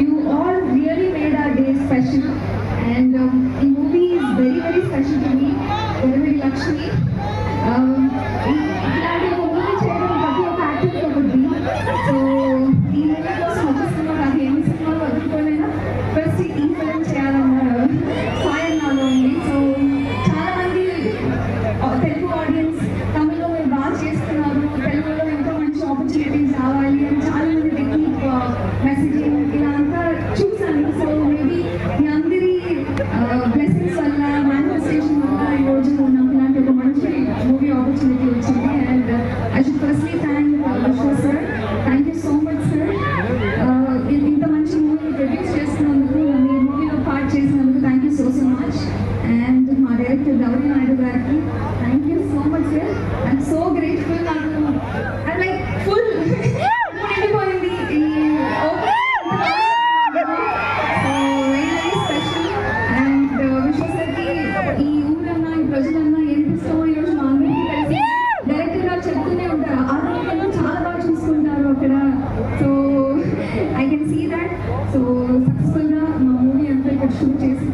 you all really made our day special. And the movie is very, very special to me. Very, very Lakshmi. ఇలాంటి ఒక movie చేయడం ప్రతి ఒక్క యాక్టర్కి ఒక dream. So ఈ movie కోసం ఒక సినిమా కాదు, ఎన్ని సినిమాలు వదులుకోలేనా ఫస్ట్ ఈ ఫిల్మ్ చేయాలన్న సాయం నాలో ఉంది. సో చాలా మంది తెలుగు ఆడియన్స్ తమిళ్లో మీరు బాగా చేస్తున్నారు, తెలుగులో ఎంతో మంచి ఆపర్చునిటీస్ రావాలి అని చాలా మంది టెక్నిక్ మెసేజింగ్ ఇలా అంతా చూసాను. సో మేబీ మీ అందరి బ్లెస్సింగ్స్ వల్ల మేనిఫెస్టేషన్ వల్ల ఈరోజు నాకు ఇలాంటి ఒక మంచి మూవీ ఆపర్చునిటీ వచ్చింది. And I should firstly thank Vishwa sir. Thank you so much sir. ఇంత మంచి మూవీని ప్రొడ్యూస్ చేస్తున్నందుకు, మీ మూవీలో పార్ట్ చేసినందుకు thank you so much. And మా డైరెక్టర్ గౌరీ నాయుడు గారికి thank you so much sir. I'm so grateful. నాకు ఐ లైక్ ఫుల్ నిండిపోయింది ఈ స్పెషల్. అండ్ విశ్వ సార్కి ఈ ఊరన్నా ఈ ప్రజలన్నా ఎంత ఇష్టమో ఈరోజు మా అందరికీ తెలిసి డైరెక్టర్ గారు చెప్తూనే ఉంటారు, ఆరోగ్యంలో చాలా బాగా చూసుకుంటారు అక్కడ. So I can see that. So సక్సెస్ఫుల్గా మా మూవీ అంతా ఇక్కడ షూట్ చేసి